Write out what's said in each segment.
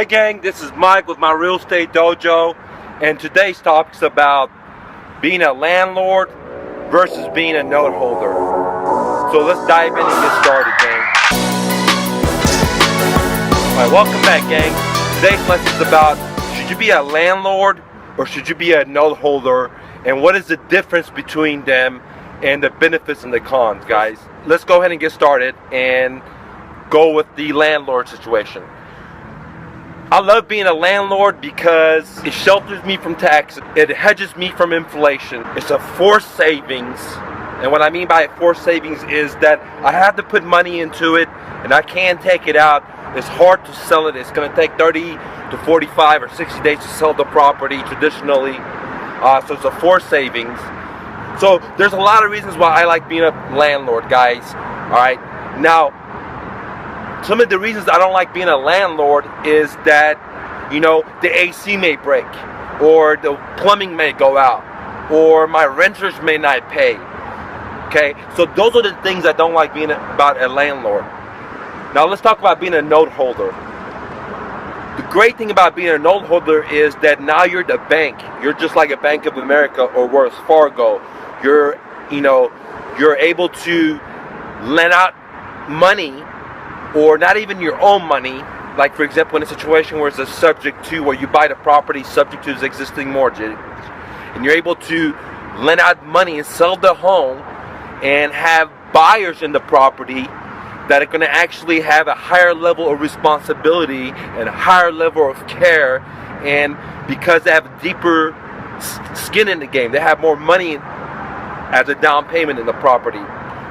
Hey gang, this is Mike with my real estate dojo, and today's topic is about being a landlord versus being a note holder. So let's dive in and get started, gang. Alright, welcome back, gang. Today's lesson is about, should you be a landlord or should you be a note holder, and what is the difference between them and the benefits and the cons, guys. Let's go ahead and get started and go with the landlord situation. I love being a landlord because it shelters me from taxes. It hedges me from inflation. It's a forced savings. And what I mean by forced savings is that I have to put money into it and I can't take it out. It's hard to sell it. It's going to take 30 to 45 or 60 days to sell the property traditionally. So it's a forced savings. So there's a lot of reasons why I like being a landlord, guys. Alright. Now, some of the reasons I don't like being a landlord is that, the AC may break, or the plumbing may go out, or my renters may not pay. Okay, so those are the things I don't like being about a landlord. Now let's talk about being a note holder. The great thing about being a note holder is that now you're the bank. You're just like a Bank of America or Wells Fargo. You're able to lend out money, or not even your own money, like for example in a situation where it's a subject to, where you buy the property subject to its existing mortgage, and you're able to lend out money and sell the home and have buyers in the property that are going to actually have a higher level of responsibility and a higher level of care, and because they have deeper skin in the game, they have more money as a down payment in the property.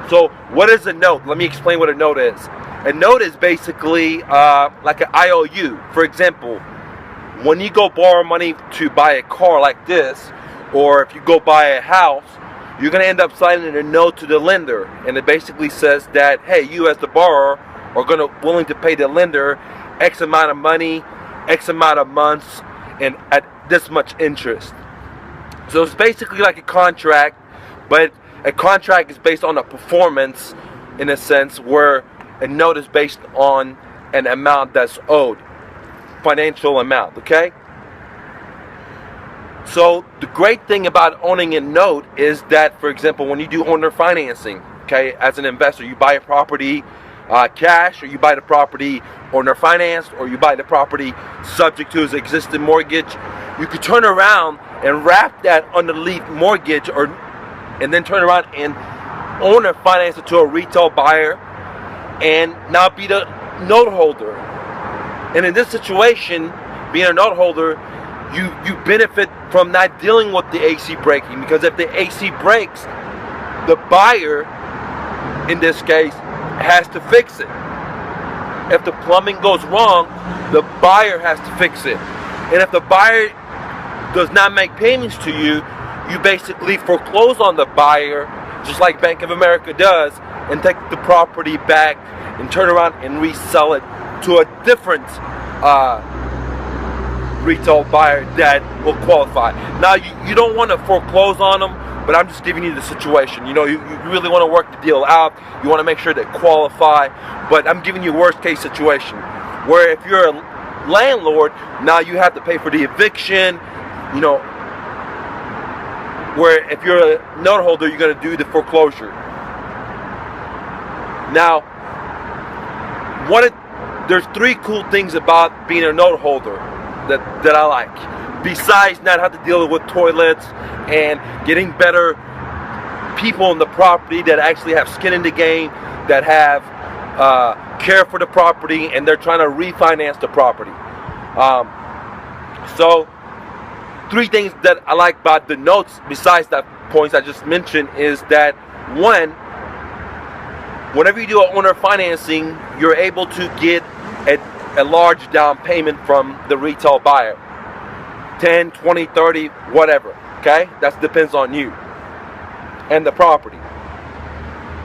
So what is a note? Let me explain what a note is. A note is basically like an IOU. For example, when you go borrow money to buy a car like this, or if you go buy a house, you're going to end up signing a note to the lender. And it basically says that, hey, you as the borrower are willing to pay the lender X amount of money, X amount of months, and at this much interest. So it's basically like a contract, but a contract is based on a performance in a sense, where a note is based on an amount that's owed, financial amount, okay? So the great thing about owning a note is that, for example, when you do owner financing, okay, as an investor, you buy a property cash, or you buy the property owner financed, or you buy the property subject to its existing mortgage, you could turn around and wrap that underneath mortgage, and then turn around and owner finance it to a retail buyer, and now be the note holder. And in this situation, being a note holder, you benefit from not dealing with the AC breaking, because if the AC breaks, the buyer, in this case, has to fix it. If the plumbing goes wrong, the buyer has to fix it. And if the buyer does not make payments to you, you basically foreclose on the buyer, just like Bank of America does, and take the property back and turn around and resell it to a different retail buyer that will qualify. Now, you don't want to foreclose on them, but I'm just giving you the situation. You really want to work the deal out. You want to make sure they qualify, but I'm giving you a worst case situation, where if you're a landlord, now you have to pay for the eviction, where if you're a note holder, you're going to do the foreclosure. Now, there's three cool things about being a note holder that I like, besides not having to deal with toilets and getting better people in the property that actually have skin in the game, that have care for the property, and they're trying to refinance the property. So three things that I like about the notes, besides that points I just mentioned, is that one, whenever you do an owner financing, you're able to get a large down payment from the retail buyer. 10, 20, 30, whatever. Okay? That depends on you and the property.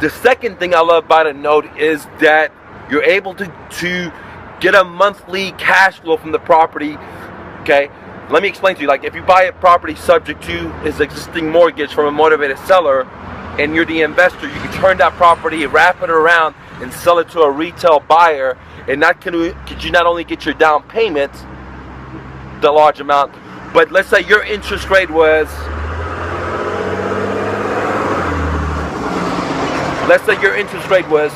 The second thing I love about a note is that you're able to get a monthly cash flow from the property. Okay? Let me explain to you. Like, if you buy a property subject to its existing mortgage from a motivated seller, and you're the investor, you can turn that property, wrap it around, and sell it to a retail buyer, And not could you not only get your down payment, the large amount, but let's say your interest rate was, let's say your interest rate was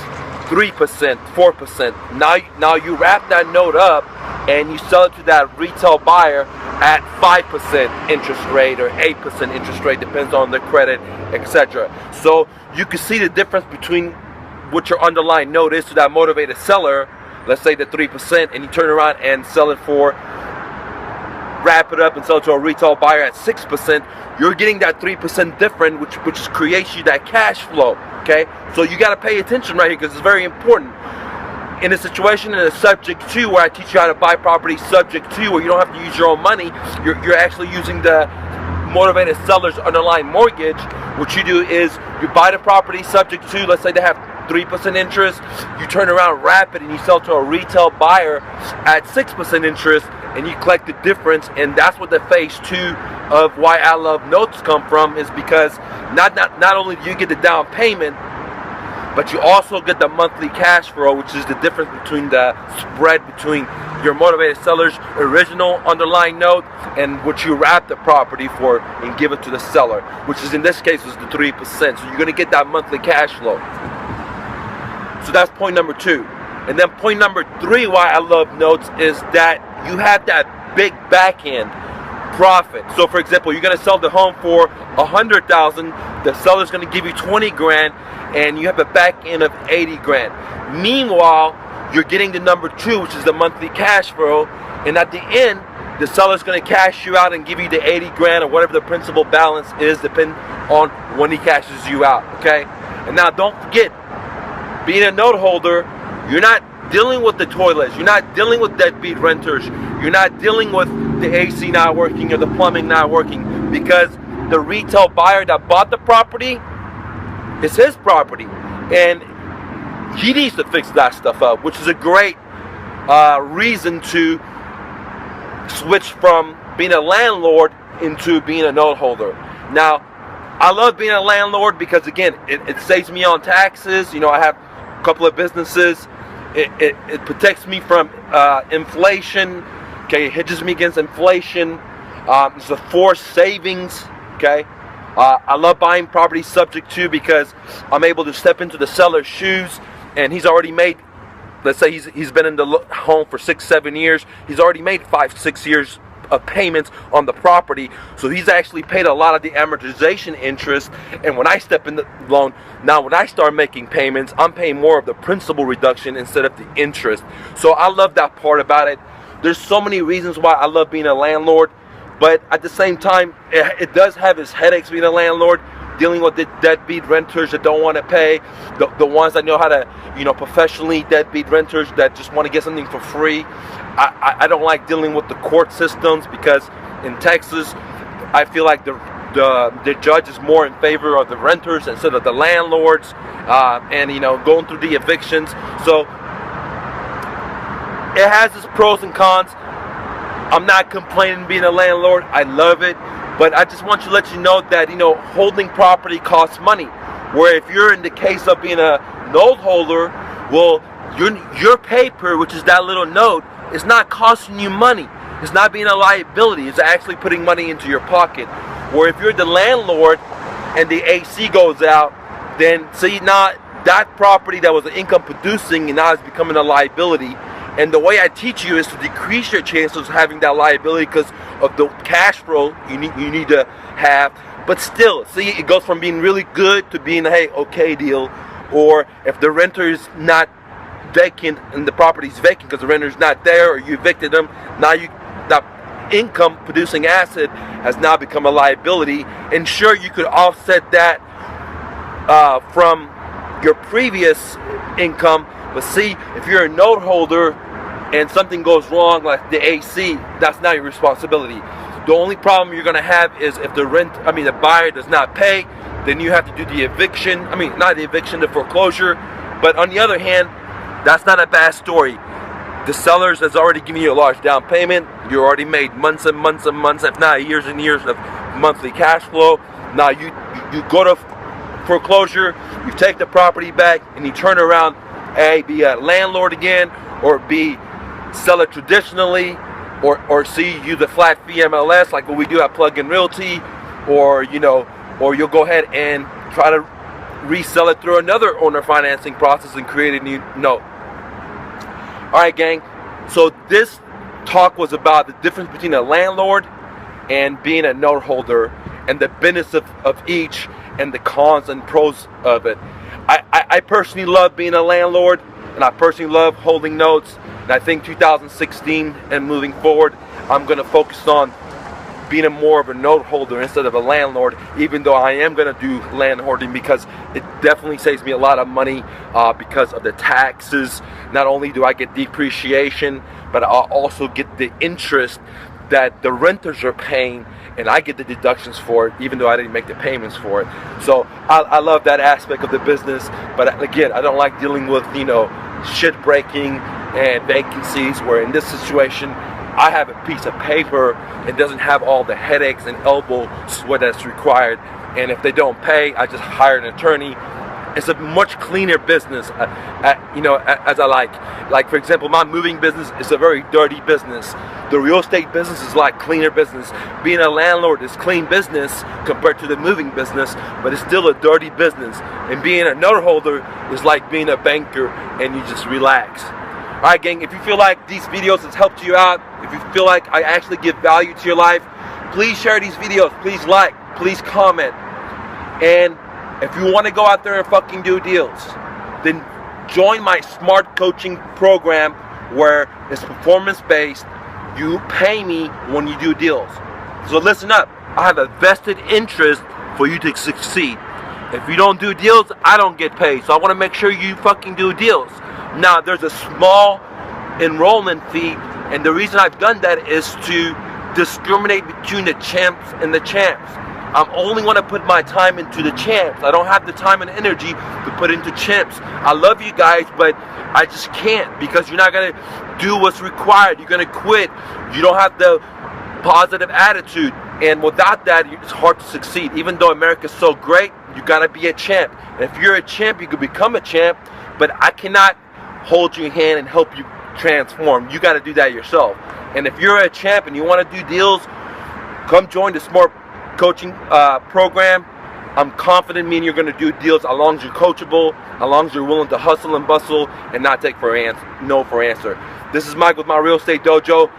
3%, 4%. Now you wrap that note up and you sell it to that retail buyer at 5% interest rate or 8% interest rate, depends on the credit, etc. So you can see the difference between what your underlying note is to that motivated seller, let's say the 3%, and you turn around and sell it for, wrap it up and sell it to a retail buyer at 6%. You're getting that 3% different, which creates you that cash flow. Okay, so you got to pay attention right here because it's very important. In a situation in a subject to, where I teach you how to buy property subject to, where you don't have to use your own money, you're actually using the motivated seller's underlying mortgage. What you do is you buy the property subject to, let's say they have 3% interest, you turn around, wrap it, and you sell to a retail buyer at 6% interest, and you collect the difference. And that's what the phase 2 of why I love notes come from, is because not only do you get the down payment, but you also get the monthly cash flow, which is the difference between the spread between your motivated seller's original underlying note and what you wrap the property for and give it to the seller, which is in this case was the 3%. So you're going to get that monthly cash flow. So that's point number 2. And then point number 3 why I love notes is that you have that big back end profit. So for example, you're going to sell the home for $100,000, the seller's going to give you 20 grand, and you have a back end of 80 grand. Meanwhile, you're getting the number 2, which is the monthly cash flow, and at the end, the seller's going to cash you out and give you the 80 grand or whatever the principal balance is, depending on when he cashes you out. Okay? And now don't forget, being a note holder, you're not dealing with the toilets, you're not dealing with deadbeat renters, you're not dealing with the AC not working or the plumbing not working, because the retail buyer that bought the property, it's his property, and he needs to fix that stuff up, which is a great reason to switch from being a landlord into being a note holder. Now, I love being a landlord because, again, it saves me on taxes. You know, I have a couple of businesses. It protects me from inflation. Okay, it hedges me against inflation. It's a forced savings. Okay, I love buying property subject to, because I'm able to step into the seller's shoes, and he's already made, let's say he's been in the home for 6-7 years. He's already made 5-6 years of payments on the property, so he's actually paid a lot of the amortization interest. And when I step in the loan, now when I start making payments, I'm paying more of the principal reduction instead of the interest. So I love that part about it. There's so many reasons why I love being a landlord, but at the same time, it does have its headaches being a landlord, dealing with the deadbeat renters that don't want to pay, the ones that know how to, professionally deadbeat renters that just want to get something for free. I don't like dealing with the court systems, because in Texas, I feel like the judge is more in favor of the renters instead of the landlords, and going through the evictions. So it has its pros and cons. I'm not complaining being a landlord. I love it. But I just want to let you know that, holding property costs money. Where if you're in the case of being a note holder, well, your paper, which is that little note, is not costing you money. It's not being a liability. It's actually putting money into your pocket. Where if you're the landlord and the AC goes out, then see, now that property that was an income producing and now it's becoming a liability. And the way I teach you is to decrease your chances of having that liability because of the cash flow you need to have. But still, see, it goes from being really good to being a, hey, okay deal. Or if the renter is not vacant and the property's vacant because the renter's not there, or you evicted them, now that income producing asset has now become a liability. And sure, you could offset that from your previous income. But see, if you're a note holder and something goes wrong, like the AC, that's not your responsibility. The only problem you're going to have is if the buyer does not pay, then you have to do the eviction. Not the eviction, the foreclosure. But on the other hand, that's not a bad story. The sellers has already given you a large down payment. You already made months and months and months, if not years and years of monthly cash flow. Now you go to foreclosure, you take the property back, and you turn around, be a landlord again, or B, sell it traditionally, or C, use a flat fee MLS like what we do at Plug-in Realty, or or you'll go ahead and try to resell it through another owner financing process and create a new note. All right, gang. So this talk was about the difference between a landlord and being a note holder, and the benefits of each, and the cons and pros of it. I personally love being a landlord, and I personally love holding notes. And I think 2016 and moving forward, I'm going to focus on being more of a note holder instead of a landlord, even though I am going to do landlording because it definitely saves me a lot of money because of the taxes. Not only do I get depreciation, but I'll also get the interest that the renters are paying, and I get the deductions for it, even though I didn't make the payments for it. So I love that aspect of the business, but again, I don't like dealing with shit breaking and vacancies, where in this situation I have a piece of paper and doesn't have all the headaches and elbow sweat that's required, and if they don't pay, I just hire an attorney. It's a much cleaner business, as I like for example, my moving business is a very dirty business. The real estate business is like cleaner business. Being a landlord is clean business compared to the moving business, but it's still a dirty business. And being a note holder is like being a banker, and you just relax. Alright, gang, if you feel like these videos has helped you out, if you feel like I actually give value to your life, please share these videos, please like, please comment. And if you want to go out there and fucking do deals, then join my smart coaching program, where it's performance based. You pay me when you do deals. So listen up, I have a vested interest for you to succeed. If you don't do deals, I don't get paid. So I want to make sure you fucking do deals. Now, there's a small enrollment fee, and the reason I've done that is to discriminate between the champs and the champs. I'm only going to put my time into the champs. I don't have the time and energy to put into champs. I love you guys, but I just can't, because you're not going to do what's required. You're going to quit. You don't have the positive attitude. And without that, it's hard to succeed. Even though America's so great, you got to be a champ. And if you're a champ, you can become a champ, but I cannot hold your hand and help you transform. You got to do that yourself. And if you're a champ and you want to do deals, come join the Smart Coaching program. I'm confident me and you're going to do deals, as long as you're coachable, as long as you're willing to hustle and bustle and not take no for answer. This is Mike with my Real Estate Dojo.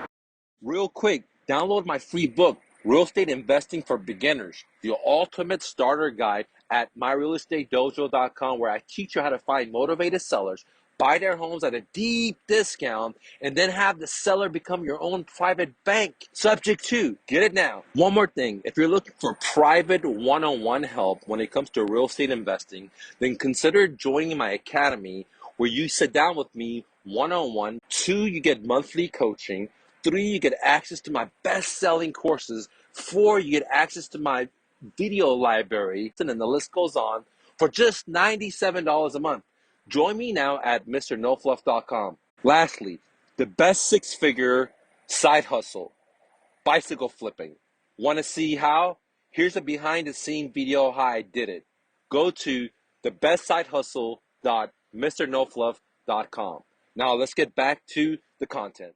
Real quick, download my free book, Real Estate Investing for Beginners, the ultimate starter guide, at myrealestatedojo.com, where I teach you how to find motivated sellers, buy their homes at a deep discount, and then have the seller become your own private bank. Subject to, get it now. One more thing, if you're looking for private one-on-one help when it comes to real estate investing, then consider joining my academy, where you sit down with me one-on-one. 2, you get monthly coaching. 3, you get access to my best-selling courses. 4, you get access to my video library, and then the list goes on, for just $97 a month. Join me now at MrNoFluff.com. Lastly, the best 6-figure side hustle, bicycle flipping. Want to see how? Here's a behind-the-scene video how I did it. Go to thebestsidehustle.MrNoFluff.com. Now let's get back to the content.